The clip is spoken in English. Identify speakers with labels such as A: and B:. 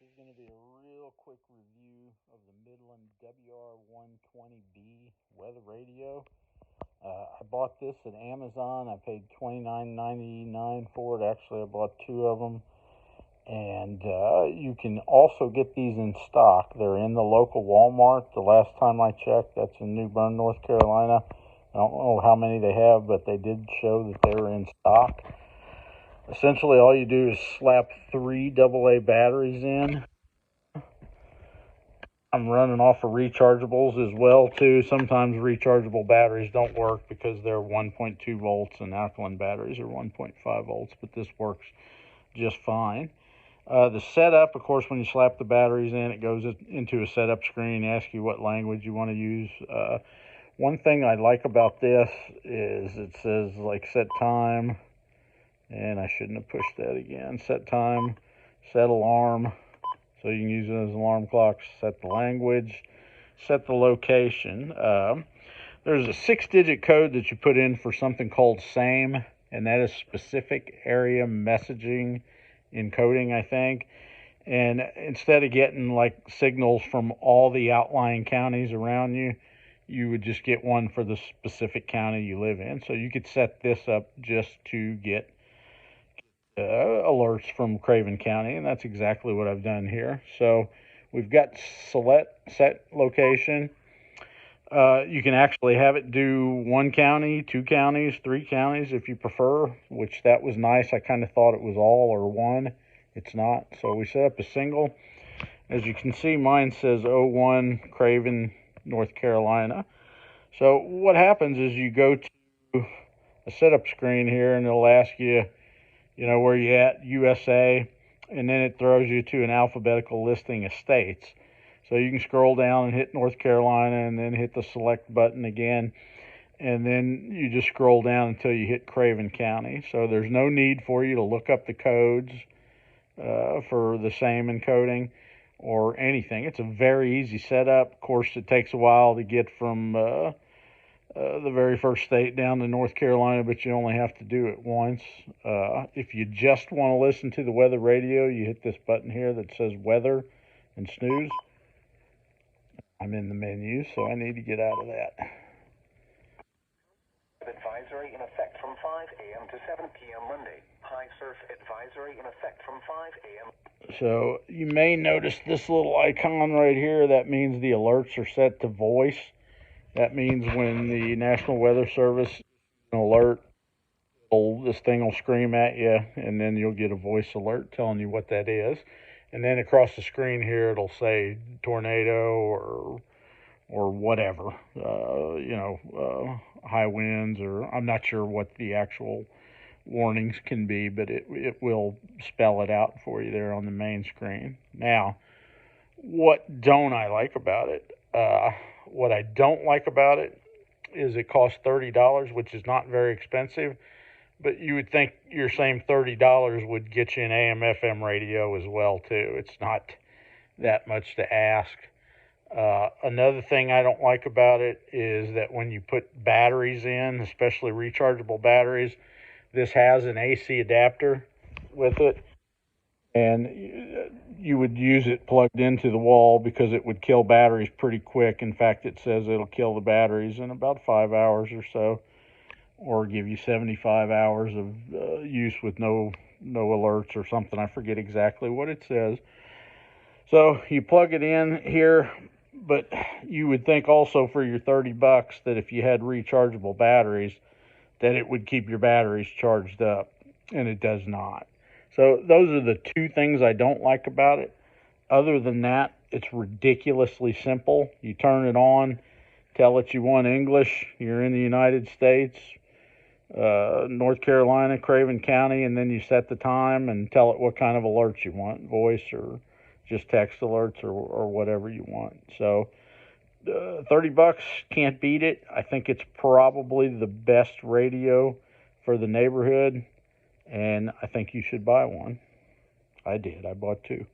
A: This is going to be a real quick review of the Midland WR120B weather radio. I bought this at Amazon. I paid $29.99 for it. Actually, I bought two of them. And you can also get these in stock. They're in the local Walmart. The last time I checked, that's in New Bern, North Carolina. I don't know how many they have, but they did show that they were in stock. Essentially, all you do is slap 3 AA batteries in. I'm running off of rechargeables as well, too. Sometimes rechargeable batteries don't work because they're 1.2 volts and alkaline batteries are 1.5 volts, but this works just fine. The setup, of course, when you slap the batteries in, it goes into a setup screen, asks you what language you want to use. One thing I like about this is it says, like, set time, and I shouldn't have pushed that again. Set time, set alarm, so you can use it as an alarm clock, set the language, set the location. There's a 6-digit code that you put in for something called SAME, and that is specific area messaging encoding, I think. And instead of getting like signals from all the outlying counties around you, you would just get one for the specific county you live in. So you could set this up just to get alerts from Craven County, and that's exactly what I've done here. So we've got set location. You can actually have it do 1 county, 2 counties, 3 counties if you prefer, which that was nice. I kind of thought it was all or one. It's not. So we set up a single. As you can see, mine says 01 Craven, North Carolina. So what happens is you go to a setup screen here, and it'll ask you, where you at, USA, and then it throws you to an alphabetical listing of states. So you can scroll down and hit North Carolina and then hit the select button again. And then you just scroll down until you hit Craven County. So there's no need for you to look up the codes for the same encoding or anything. It's a very easy setup. Of course, it takes a while to get from the very first state down to North Carolina, but you only have to do it once. If you just want to listen to the weather radio, you hit this button here that says weather and snooze. I'm in the menu, so I need to get out of that.
B: Advisory in effect from 5 a.m. to 7 p.m. Monday. High surf advisory in effect from 5 a.m.
A: So you may notice this little icon right here. That means the alerts are set to voice. That means when the National Weather Service alert, this thing will scream at you, and then you'll get a voice alert telling you what that is. And then across the screen here, it'll say tornado or whatever, high winds, or I'm not sure what the actual warnings can be, but it will spell it out for you there on the main screen. Now, what don't I like about it? What I don't like about it is it costs $30, which is not very expensive. But you would think your same $30 would get you an AM/FM radio as well, too. It's not that much to ask. Another thing I don't like about it is that when you put batteries in, especially rechargeable batteries, this has an AC adapter with it. And you would use it plugged into the wall because it would kill batteries pretty quick. In fact, it says it'll kill the batteries in about 5 hours or so, or give you 75 hours of use with no alerts or something. I forget exactly what it says. So you plug it in here, but you would think also for your $30 that if you had rechargeable batteries, that it would keep your batteries charged up, and it does not. So those are the two things I don't like about it. Other than that, it's ridiculously simple. You turn it on, tell it you want English, you're in the United States, North Carolina, Craven County, and then you set the time and tell it what kind of alerts you want, voice or just text alerts or whatever you want. So $30 can't beat it. I think it's probably the best radio for the neighborhood, and I think you should buy one. I did. I bought two.